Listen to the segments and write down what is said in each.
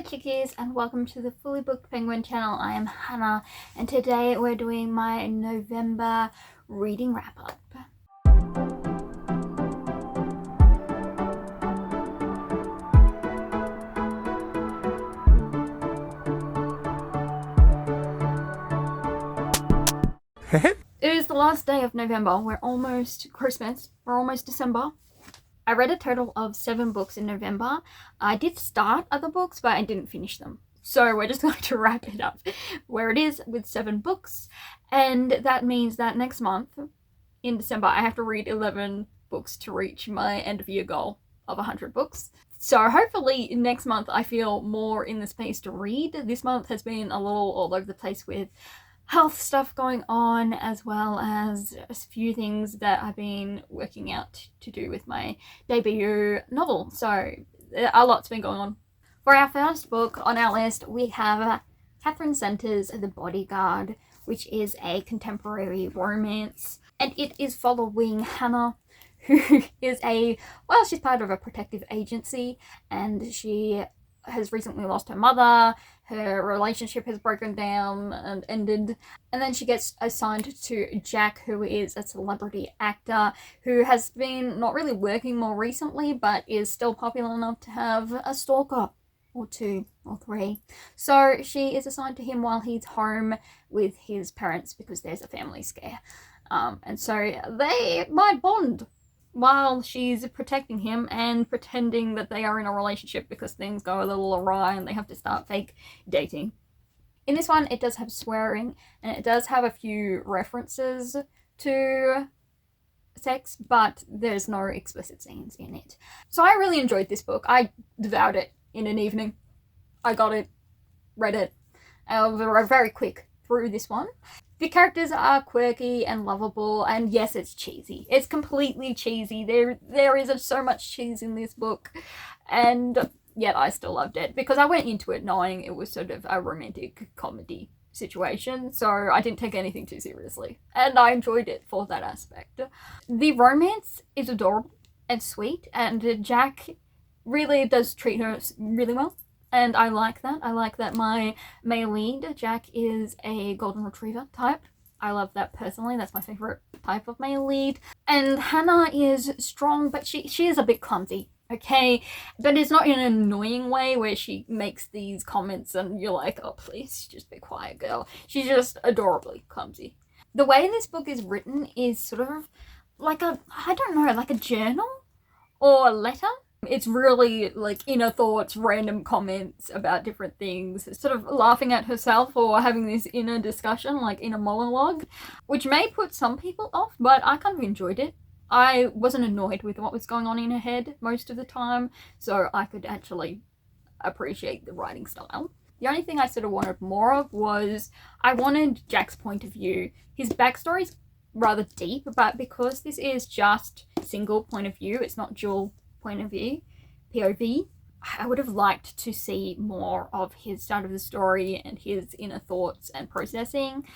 chickies and welcome to the Fully Booked Penguin channel. I am Hannah and today we're doing my November reading wrap up. It is the last day of November. We're almost Christmas. We're almost December. I read a total of 7 books in November. I did start other books, but I didn't finish them. So we're just going to wrap it up where it is with 7 books. And that means that next month, in December, I have to read 11 books to reach my end of year goal of 100 books. So hopefully next month I feel more in the space to read. This month has been a little all over the place with health stuff going on, as well as a few things that I've been working out to do with my debut novel. So a lot's been going on. For our first book on our list, we have Katherine Center's The Bodyguard, which is a contemporary romance, and it is following Hannah, who is she's part of a protective agency, and she has recently lost her mother. Her relationship has broken down and ended, and then she gets assigned to Jack, who is a celebrity actor who has been not really working more recently but is still popular enough to have a stalker or 2 or 3. So she is assigned to him while he's home with his parents because there's a family scare, and so they might bond while she's protecting him and pretending that they are in a relationship because things go a little awry and they have to start fake dating. In this one, it does have swearing and it does have a few references to sex, but there's no explicit scenes in it. So I really enjoyed this book. I devoured it in an evening. I got it, read it, very quick through this one. The characters are quirky and lovable, and yes, it's cheesy. It's completely cheesy. There is so much cheese in this book, and yet I still loved it because I went into it knowing it was sort of a romantic comedy situation, so I didn't take anything too seriously, and I enjoyed it for that aspect. The romance is adorable and sweet, and Jack really does treat her really well. And I like that. I like that my male lead, Jack, is a golden retriever type. I love that personally. That's my favorite type of male lead. And Hannah is strong, but she is a bit clumsy, okay? But it's not in an annoying way where she makes these comments and you're like, oh, please, just be quiet, girl. She's just adorably clumsy. The way this book is written is sort of like like a journal or a letter. It's really like inner thoughts, random comments about different things, sort of laughing at herself or having this inner discussion, like inner monologue, which may put some people off, but I kind of enjoyed it. I wasn't annoyed with what was going on in her head most of the time, so I could actually appreciate the writing style. The only thing I sort of wanted more of was I wanted Jack's point of view. His backstory's rather deep, but because this is just single point of view, it's not dual point of view, POV, I would have liked to see more of his side of the story and his inner thoughts and processing.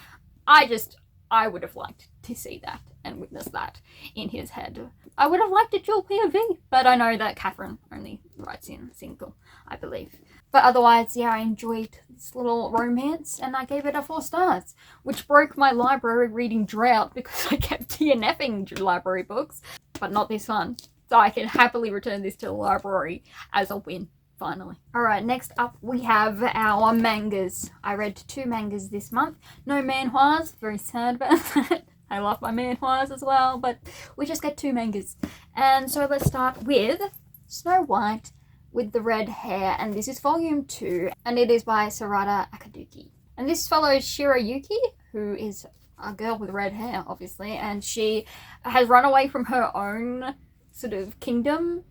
I would have liked to see that and witness that in his head. I would have liked a dual POV, but I know that Katherine only writes in single, I believe. But otherwise, yeah, I enjoyed this little romance and I gave it a 4 stars, which broke my library reading drought because I kept DNFing library books, but not this one. So I can happily return this to the library as a win, finally. Alright, next up we have our mangas. I read 2 mangas this month. No manhwas, very sad about that. I love my manhwas as well, but we just get 2 mangas. And so let's start with Snow White with the Red Hair, and this is volume 2, and it is by Sorata Akiduki. And this follows Shirayuki, who is a girl with red hair, obviously, and she has run away from her own sort of kingdom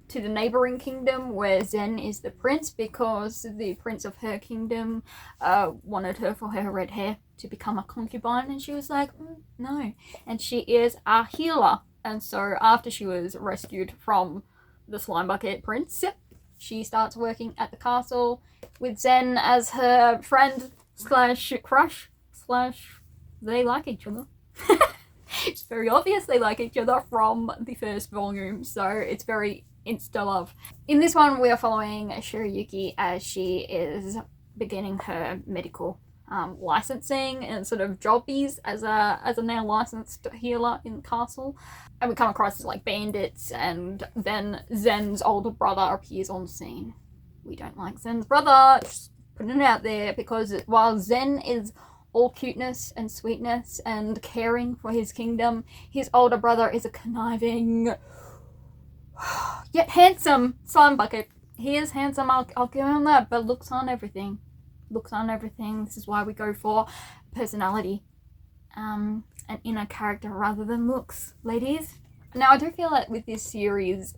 to the neighboring kingdom where Zen is the prince, because the prince of her kingdom wanted her for her red hair to become a concubine, and she was like, no. And she is a healer, and so after she was rescued from the slime bucket prince, she starts working at the castle with Zen as her friend slash crush slash they like each other. It's very obvious they like each other from the first volume, so it's very insta love. In this one, we are following Shirayuki as she is beginning her medical licensing and sort of jobbies as a now licensed healer in the castle. And we come across like bandits, and then Zen's older brother appears on the scene. We don't like Zen's brother, just putting it out there, because while Zen is all cuteness and sweetness and caring for his kingdom, his older brother is a conniving yet handsome slime bucket. He is handsome, I'll give him that, but looks on everything. Looks on everything. This is why we go for personality, an inner character rather than looks, ladies. Now, I do feel like with this series,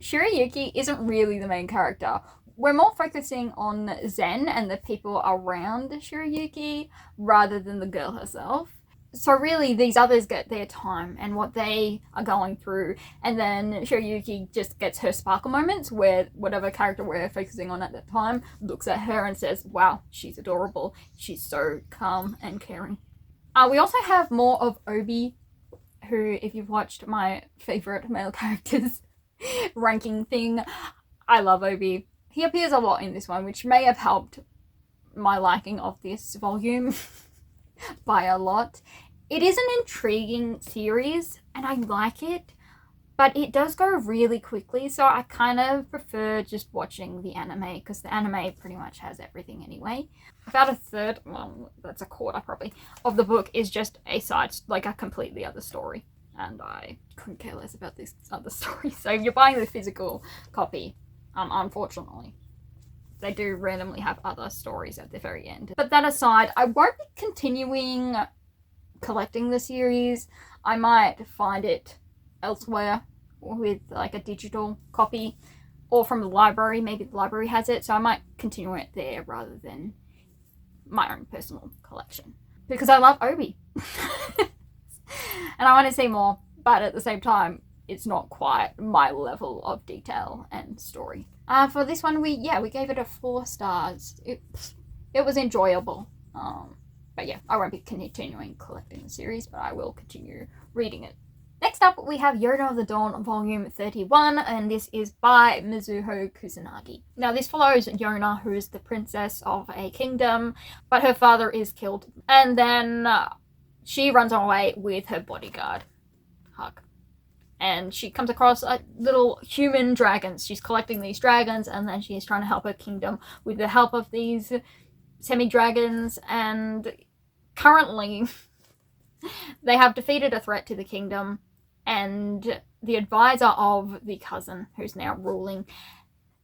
Shirayuki isn't really the main character. We're more focusing on Zen and the people around Shirayuki rather than the girl herself. So really, these others get their time and what they are going through, and then Shirayuki just gets her sparkle moments where whatever character we're focusing on at that time looks at her and says, wow, she's adorable. She's so calm and caring. We also have more of Obi, who, if you've watched my favourite male characters ranking thing, I love Obi. He appears a lot in this one, which may have helped my liking of this volume by a lot. It is an intriguing series and I like it, but it does go really quickly, so I kind of prefer just watching the anime, because the anime pretty much has everything anyway. About a third, well, that's a quarter probably, of the book is just a side, like a completely other story, and I couldn't care less about this other story. So if you're buying the physical copy, unfortunately, they do randomly have other stories at the very end. But that aside, I won't be continuing collecting the series. I might find it elsewhere with like a digital copy, or from the library. Maybe the library has it, so I might continue it there rather than my own personal collection, because I love Obi. And I want to see more, but at the same time, it's not quite my level of detail and story. For this one, we gave it a 4 stars. It was enjoyable. But yeah, I won't be continuing collecting the series, but I will continue reading it. Next up, we have Yona of the Dawn, volume 31, and this is by Mizuho Kusanagi. Now, this follows Yona, who is the princess of a kingdom, but her father is killed. And then she runs away with her bodyguard, Hug. And she comes across little human dragons. She's collecting these dragons, and then she's trying to help her kingdom with the help of these semi-dragons. And currently, they have defeated a threat to the kingdom, and the advisor of the cousin, who's now ruling,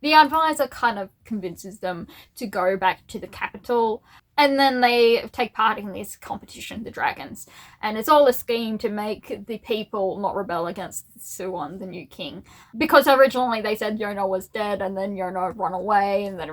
the advisor kind of convinces them to go back to the capital, and then they take part in this competition, the dragons. And it's all a scheme to make the people not rebel against Syou, the new king. Because originally they said Yona was dead, and then Yona run away, and then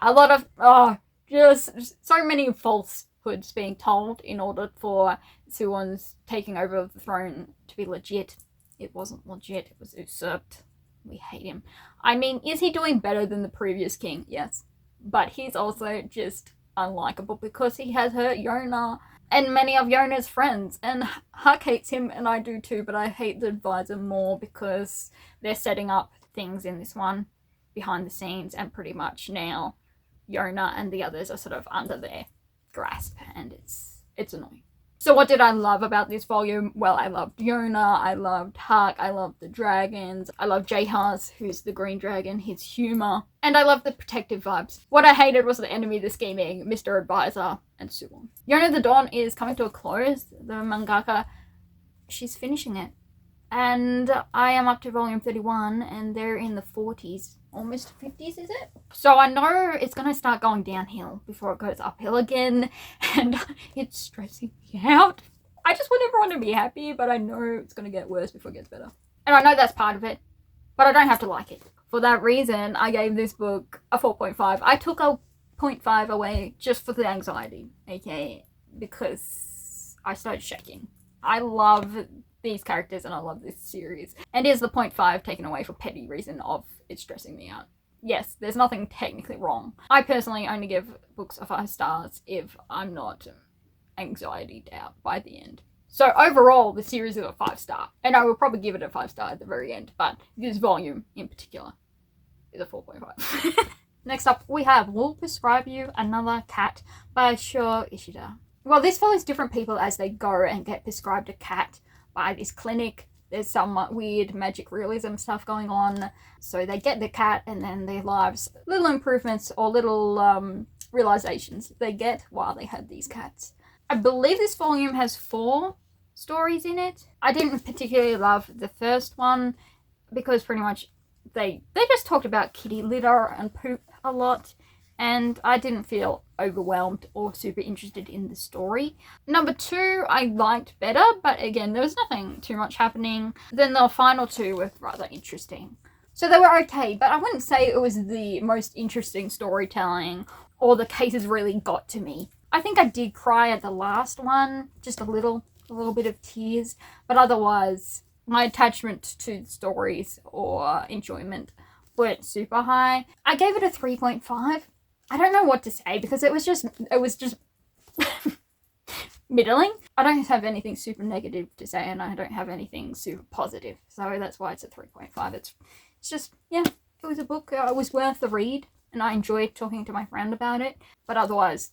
a lot of, just so many falsehoods being told in order for Syou's taking over the throne to be legit. It wasn't legit, it was usurped. We hate him. I mean, is he doing better than the previous king? Yes. But he's also just unlikable because he has hurt Yona and many of Yona's friends. And Huck hates him, and I do too, but I hate the advisor more because they're setting up things in this one behind the scenes, and pretty much now Yona and the others are sort of under their grasp, and it's annoying. So what did I love about this volume? Well, I loved Yona, I loved Huck, I loved the dragons, I loved Jehaz, who's the green dragon, his humour, and I loved the protective vibes. What I hated was the enemy, the scheming, Mr. Advisor, and Syou. Yona of the Dawn is coming to a close. The mangaka, she's finishing it. And I am up to volume 31, and they're in the 40s. Almost 50s, is it? So I know it's going to start going downhill before it goes uphill again, and it's stressing me out. I just want everyone to be happy, but I know it's going to get worse before it gets better. And I know that's part of it, but I don't have to like it. For that reason, I gave this book a 4.5. I took a 0.5 away just for the anxiety, okay? Because I started shaking. I love these characters and I love this series. And is the 0.5 taken away for petty reason of it's stressing me out? Yes, there's nothing technically wrong. I personally only give books a 5 stars if I'm not anxietied out by the end. So overall, the series is a 5-star. And I will probably give it a 5-star at the very end, but this volume in particular is a 4.5. Next up, we have Will Prescribe You Another Cat by Syou Ishida. Well, this follows different people as they go and get prescribed a cat by this clinic. There's some weird magic realism stuff going on. So they get the cat and then their lives, little improvements or little realizations they get while they had these cats. I believe this volume has 4 stories in it. I didn't particularly love the first one because pretty much they just talked about kitty litter and poop a lot, and I didn't feel overwhelmed or super interested in the story. Number 2 I liked better, but again, there was nothing too much happening. Then the final 2 were rather interesting. So they were okay, but I wouldn't say it was the most interesting storytelling or the cases really got to me. I think I did cry at the last one, just a little bit of tears, but otherwise my attachment to stories or enjoyment weren't super high. I gave it a 3.5. I don't know what to say because it was just middling. I don't have anything super negative to say and I don't have anything super positive. So that's why it's a 3.5. It's just, yeah, it was a book. It was worth the read and I enjoyed talking to my friend about it. But otherwise,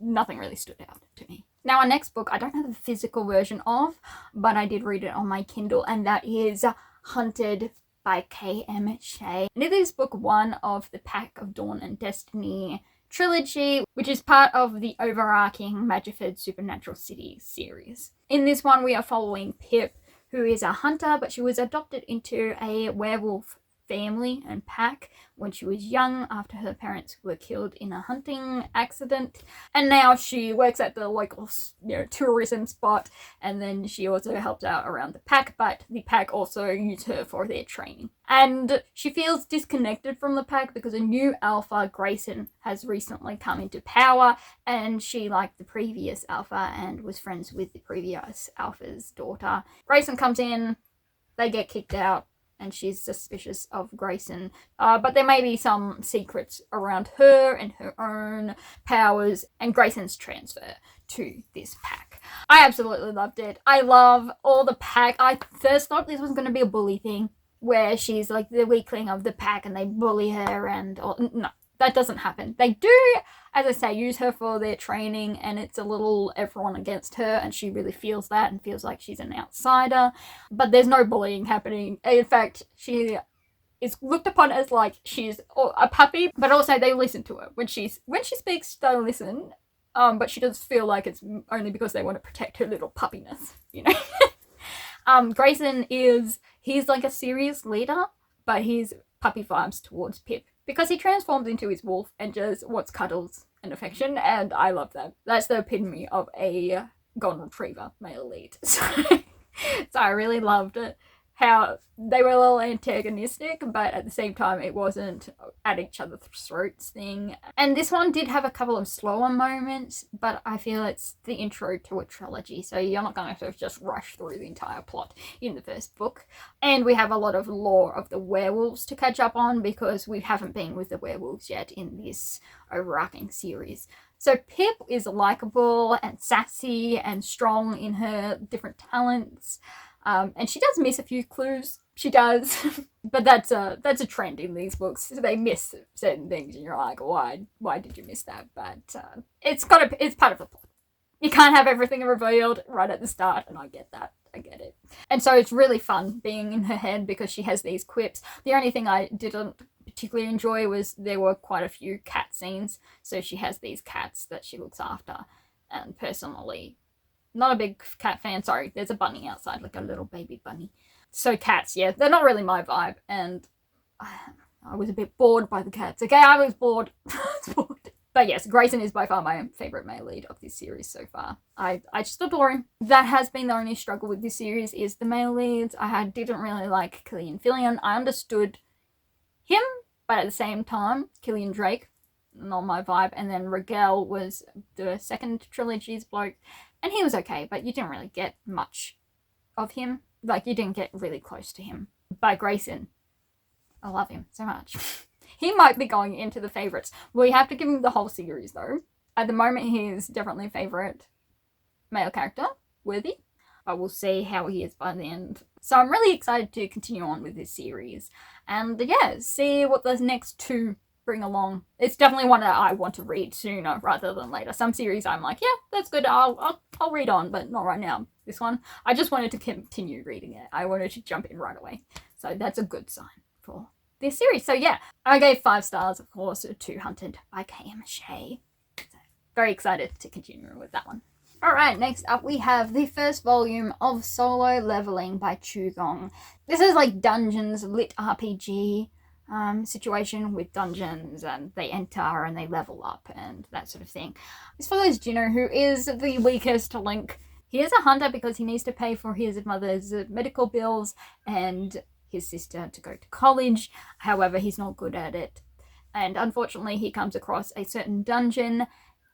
nothing really stood out to me. Now, our next book, I don't have the physical version of, but I did read it on my Kindle, and that is Hunted by K.M. Shea. And it is book 1 of the Pack of Dawn and Destiny trilogy, which is part of the overarching Magiford Supernatural City series. In this one, we are following Pip, who is a hunter, but she was adopted into a werewolf family and pack when she was young after her parents were killed in a hunting accident, and now she works at the local tourism spot, and then she also helps out around the pack, but the pack also use her for their training. And she feels disconnected from the pack because a new alpha, Grayson, has recently come into power, and she liked the previous alpha and was friends with the previous alpha's daughter. Grayson comes in, they get kicked out, and she's suspicious of Grayson. But there may be some secrets around her and her own powers and Grayson's transfer to this pack. I absolutely loved it. I love all the pack. I first thought this was going to be a bully thing, where she's like the weakling of the pack and they bully her no, that doesn't happen. They do, as I say, use her for their training, and it's a little everyone against her, and she really feels that and feels like she's an outsider. But there's no bullying happening. In fact, she is looked upon as like she's a puppy, but also they listen to her. When she speaks, they listen. But she does feel like it's only because they want to protect her little puppiness, you know. Grayson he's like a serious leader, but he's puppy vibes towards Pip, because he transforms into his wolf and just wants cuddles and affection, and I love that. That's the epitome of a golden retriever male lead. So I really loved it. How they were a little antagonistic, but at the same time it wasn't at each other's throats thing. And this one did have a couple of slower moments, but I feel it's the intro to a trilogy, so you're not going to just rush through the entire plot in the first book. And we have a lot of lore of the werewolves to catch up on, because we haven't been with the werewolves yet in this overarching series. So Pip is likable and sassy and strong in her different talents. And she does miss a few clues. She does. But that's a trend in these books. They miss certain things and you're like, why did you miss that? But it's part of the plot. You can't have everything revealed right at the start, and I get that. I get it. And so it's really fun being in her head because she has these quips. The only thing I didn't particularly enjoy was there were quite a few cat scenes. So she has these cats that she looks after. And personally, not a big cat fan. Sorry, there's a bunny outside, like a little baby bunny. So cats, yeah, they're not really my vibe. And I was a bit bored by the cats. Okay, I was bored. I was bored. But yes, Grayson is by far my favourite male lead of this series so far. I just adore him. That has been the only struggle with this series, is the male leads. I didn't really like Killian Fillion. I understood him, but at the same time, Killian Drake, not my vibe. And then Rigel was the second trilogy's bloke, and he was okay, but you didn't really get much of him. Like, you didn't get really close to him. But Grayson, I love him so much. He might be going into the favourites. We have to give him the whole series, though. At the moment, he is definitely a favourite male character. Worthy. but we'll see how he is by the end. So I'm really excited to continue on with this series, and yeah, see what those next two bring along. It's definitely one that I want to read sooner rather than later. Some series I'm like, yeah, that's good, I'll read on, but not right now. This one, I just wanted to continue reading it. I wanted to jump in right away. So that's a good sign for this series. So yeah, I gave 5 stars, of course, to Hunted by K.M. Shea. So very excited to continue with that one. Alright, next up we have the first volume of Solo Leveling by Chugong. This is like Dungeons lit RPG situation with dungeons, and they enter and they level up and that sort of thing. This follows Jino, who is the weakest link. He is a hunter because he needs to pay for his mother's medical bills and his sister to go to college. However, he's not good at it. And unfortunately, he comes across a certain dungeon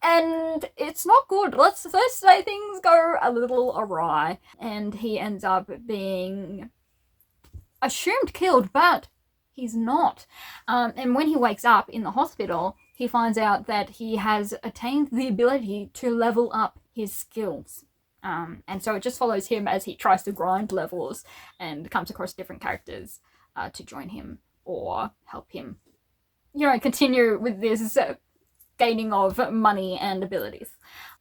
and it's not good. Let's first say things go a little awry. And he ends up being assumed killed, but he's not. And when he wakes up in the hospital, he finds out that he has attained the ability to level up his skills. And so it just follows him as he tries to grind levels and comes across different characters to join him or help him, continue with this gaining of money and abilities.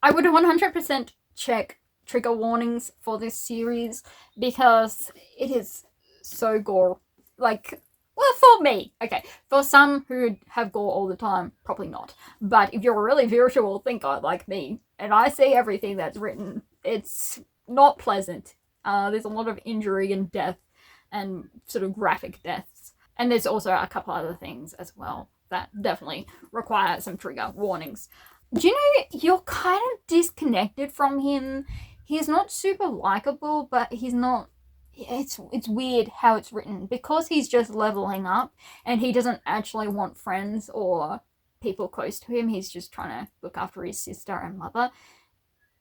I would 100% check trigger warnings for this series because it is so gore. Well, for me, okay. For some who have gore all the time, probably not. But if you're a really visual thinker like me, and I see everything that's written, it's not pleasant. There's a lot of injury and death, and sort of graphic deaths. And there's also a couple other things as well that definitely require some trigger warnings. Do you know, you're kind of disconnected from him. He's not super likable, but he's not... It's weird how it's written because he's just leveling up and he doesn't actually want friends or people close to him. He's just trying to look after his sister and mother.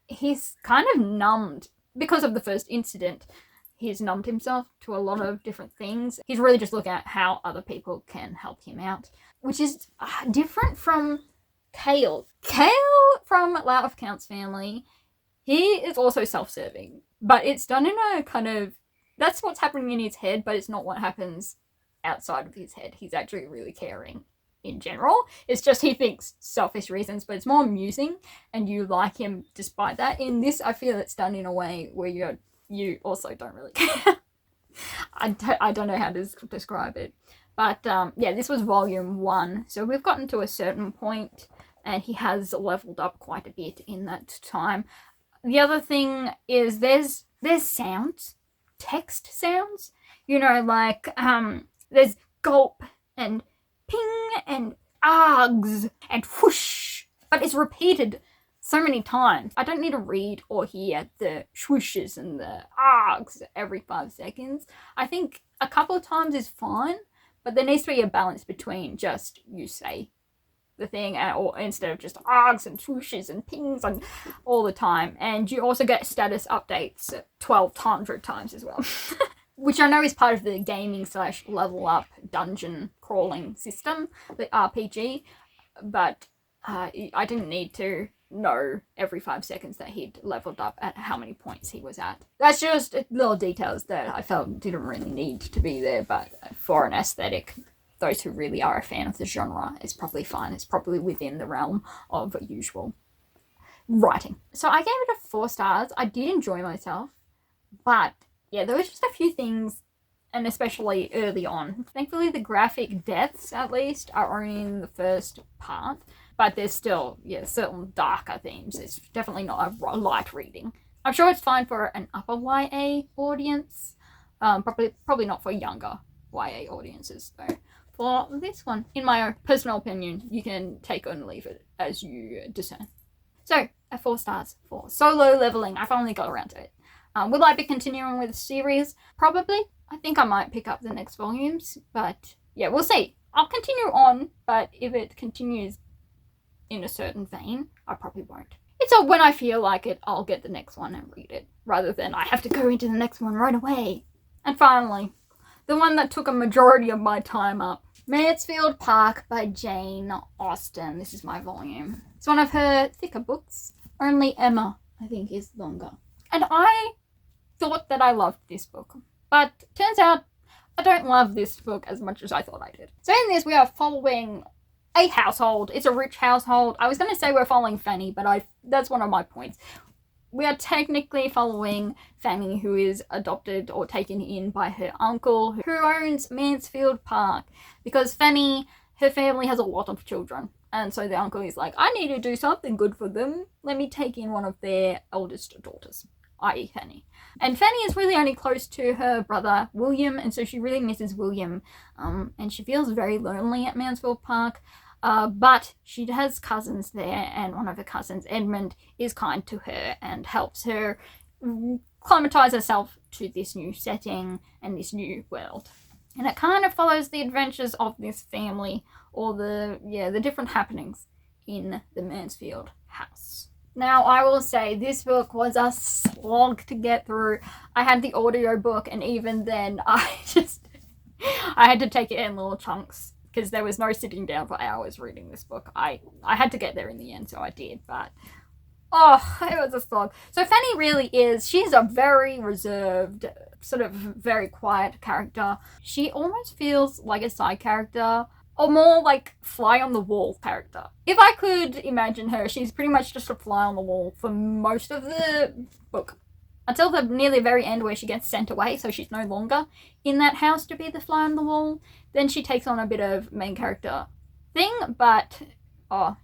He's kind of numbed because of the first incident. He's numbed himself to a lot of different things. He's really just looking at how other people can help him out, which is different from Kale. Kale from Lao of Count's family, he is also self-serving, but it's done in a kind of... That's what's happening in his head, but it's not what happens outside of his head. He's actually really caring in general. It's just he thinks selfish reasons, but it's more amusing, and you like him despite that. In this, I feel it's done in a way where you also don't really care. I don't know how to describe it. But yeah, this was volume 1. So we've gotten to a certain point, and he has leveled up quite a bit in that time. The other thing is there's sounds. Text sounds, there's gulp and ping and args and whoosh, but it's repeated so many times. I don't need to read or hear the swooshes and the args every 5 seconds. I think a couple of times is fine, but there needs to be a balance between just you say the thing or instead of just args and swooshes and pings and all the time. And you also get status updates 1,200 times as well. Which I know is part of the gaming / level up dungeon crawling system, the RPG, but I didn't need to know every 5 seconds that he'd leveled up at how many points he was at. That's just little details that I felt didn't really need to be there, but for an aesthetic, those who really are a fan of the genre, it's probably fine. It's probably within the realm of usual writing. So I gave it a 4 stars. I did enjoy myself, but yeah, there was just a few things, and especially early on. Thankfully, the graphic deaths, at least, are only in the first part, but there's still, certain darker themes. It's definitely not a light reading. I'm sure it's fine for an upper YA audience, probably not for younger YA audiences, though. For this one, in my personal opinion, you can take and leave it as you discern. So, a 4 stars for Solo Leveling. I finally got around to it. Will I be continuing with the series? Probably. I think I might pick up the next volumes, but yeah, we'll see. I'll continue on, but if it continues in a certain vein, I probably won't. It's when I feel like it, I'll get the next one and read it, rather than I have to go into the next one right away. And finally, the one that took a majority of my time up, Mansfield Park by Jane Austen. This is my volume. It's one of her thicker books. Only Emma, I think, is longer. And I thought that I loved this book. But turns out I don't love this book as much as I thought I did. So in this, we are following a household. It's a rich household. I was going to say we're following Fanny, but that's one of my points. We are technically following Fanny, who is adopted or taken in by her uncle, who owns Mansfield Park. Because Fanny, her family has a lot of children. And so the uncle is like, I need to do something good for them. Let me take in one of their eldest daughters, i.e. Fanny. And Fanny is really only close to her brother, William, and so she really misses William. And she feels very lonely at Mansfield Park. But she has cousins there, and one of her cousins, Edmund, is kind to her and helps her acclimatize herself to this new setting and this new world. And it kind of follows the adventures of this family, or the different happenings in the Mansfield house. Now, I will say this book was a slog to get through. I had the audio book, and even then, I had to take it in little chunks, because there was no sitting down for hours reading this book. I had to get there in the end, so I did, but it was a slog. So Fanny really she's a very reserved, sort of very quiet character. She almost feels like a side character, or more like fly on the wall character. If I could imagine her, she's pretty much just a fly on the wall for most of the book. Until the nearly very end where she gets sent away, so she's no longer in that house to be the fly on the wall. Then she takes on a bit of main character thing, but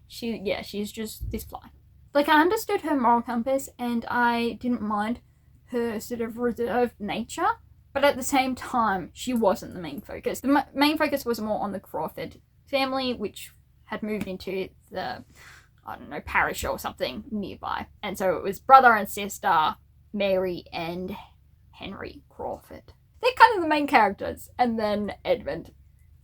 she's just this fly. Like, I understood her moral compass, and I didn't mind her sort of reserved nature, but at the same time, she wasn't the main focus. The main focus was more on the Crawford family, which had moved into the, parish or something nearby. And so it was brother and sister, Mary and Henry Crawford. They're kind of the main characters, and then Edmund,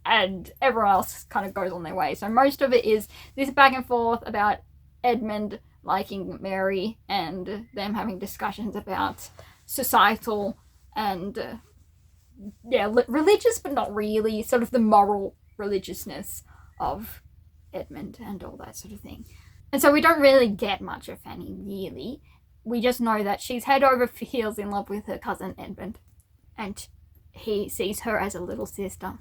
and everyone else kind of goes on their way. So most of it is this back and forth about Edmund liking Mary and them having discussions about societal and religious, but not really, sort of the moral religiousness of Edmund and all that sort of thing. And so we don't really get much of Fanny, really. We just know that she's head over heels in love with her cousin Edmund, and he sees her as a little sister,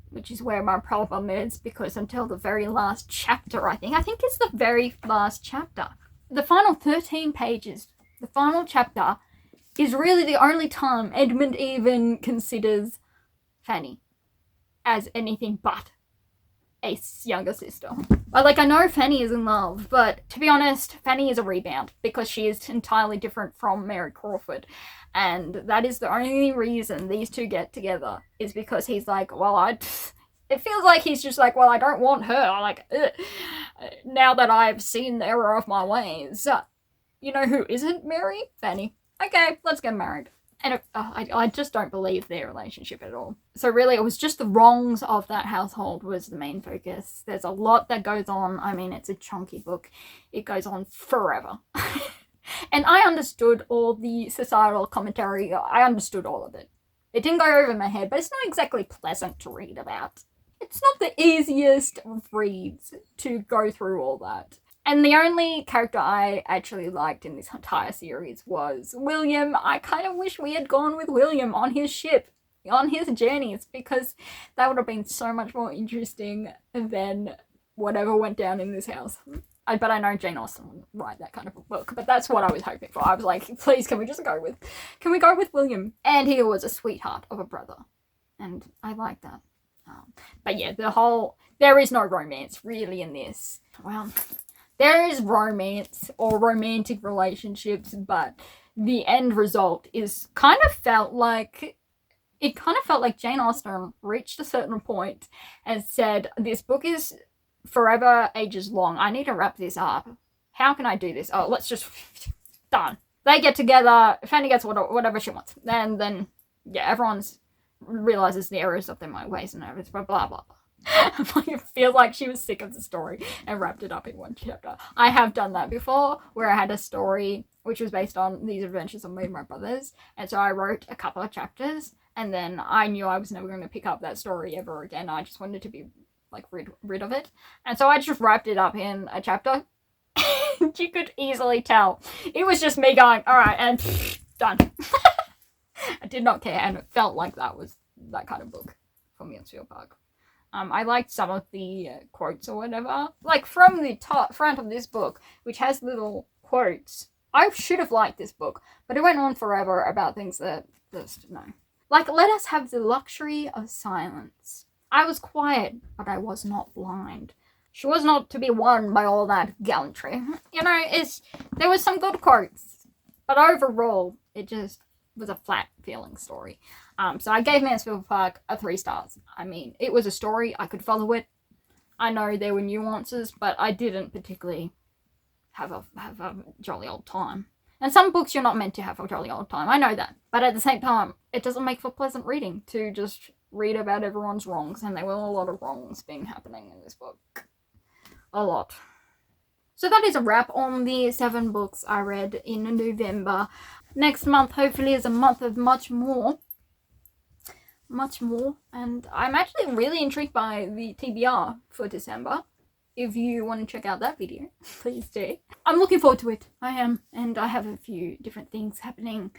which is where my problem is, because until the very last chapter, I think it's the very last chapter, the final 13 pages, the final chapter is really the only time Edmund even considers Fanny as anything but a younger sister. I know Fanny is in love, but to be honest, Fanny is a rebound, because she is entirely different from Mary Crawford, and that is the only reason these two get together, is because he's like, it feels like he's just like, I don't want her, now that I've seen the error of my ways. You know who isn't Mary? Fanny. Okay, let's get married. And I just don't believe their relationship at all. So really, it was just the wrongs of that household was the main focus. There's a lot that goes on. I mean, it's a chunky book. It goes on forever. And I understood all the societal commentary. I understood all of it. It didn't go over my head, but it's not exactly pleasant to read about. It's not the easiest of reads to go through all that. And the only character I actually liked in this entire series was William. I kind of wish we had gone with William on his ship, on his journeys, because that would have been so much more interesting than whatever went down in this house. But I know Jane Austen wouldn't write that kind of a book, but that's what I was hoping for. I was like, please, can we go with William? And he was a sweetheart of a brother, and I like that. But yeah, there is no romance really in this. Well, there is romance or romantic relationships, but the end result kind of felt like Jane Austen reached a certain point and said, this book is forever ages long. I need to wrap this up. How can I do this? Oh, let's just done. They get together. Fanny gets whatever she wants. And then everyone's realizes the errors of their ways and everything. Blah blah blah. I feel like she was sick of the story and wrapped it up in one chapter. I have done that before, where I had a story which was based on these adventures of me and my brothers, and so I wrote a couple of chapters, and then I knew I was never going to pick up that story ever again. I just wanted to be rid of it, and so I just wrapped it up in a chapter. You could easily tell it was just me going, all right, and Done. I did not care, and it felt like that was that kind of book for Mansfield Park. I liked some of the quotes or whatever. Like from the front of this book, which has little quotes. I should have liked this book, but it went on forever about things that just, no. Like, let us have the luxury of silence. I was quiet, but I was not blind. She was not to be won by all that gallantry. You know, there was some good quotes, but overall, it just was a flat feeling story. So I gave Mansfield Park a 3 stars. I mean, it was a story. I could follow it. I know there were nuances, but I didn't particularly have a jolly old time. And some books you're not meant to have a jolly old time. I know that. But at the same time, it doesn't make for pleasant reading to just read about everyone's wrongs. And there were a lot of wrongs being happening in this book. A lot. So that is a wrap on the 7 books I read in November. Next month, hopefully, is a month of much more. And I'm actually really intrigued by the TBR for December. If you want to check out that video, please do. I'm looking forward to it. I am. And I have a few different things happening.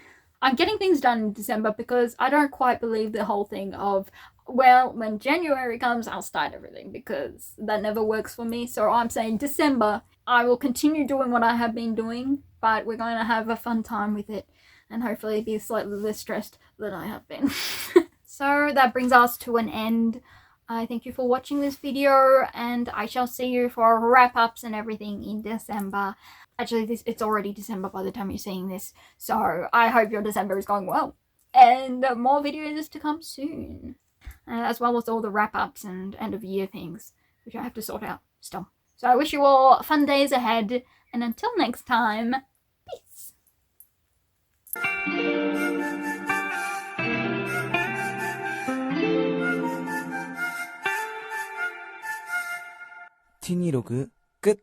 I'm getting things done in December because I don't quite believe the whole thing of, well, when January comes, I'll start everything, because that never works for me. So I'm saying December, I will continue doing what I have been doing, but we're going to have a fun time with it and hopefully be slightly less stressed than I have been. So that brings us to an end. I thank you for watching this video, and I shall see you for wrap-ups and everything in December. Actually, it's already December by the time you're seeing this, so I hope your December is going well. And more videos to come soon. As well as all the wrap-ups and end-of-year things, which I have to sort out still. So I wish you all fun days ahead, and until next time, peace! T26 끝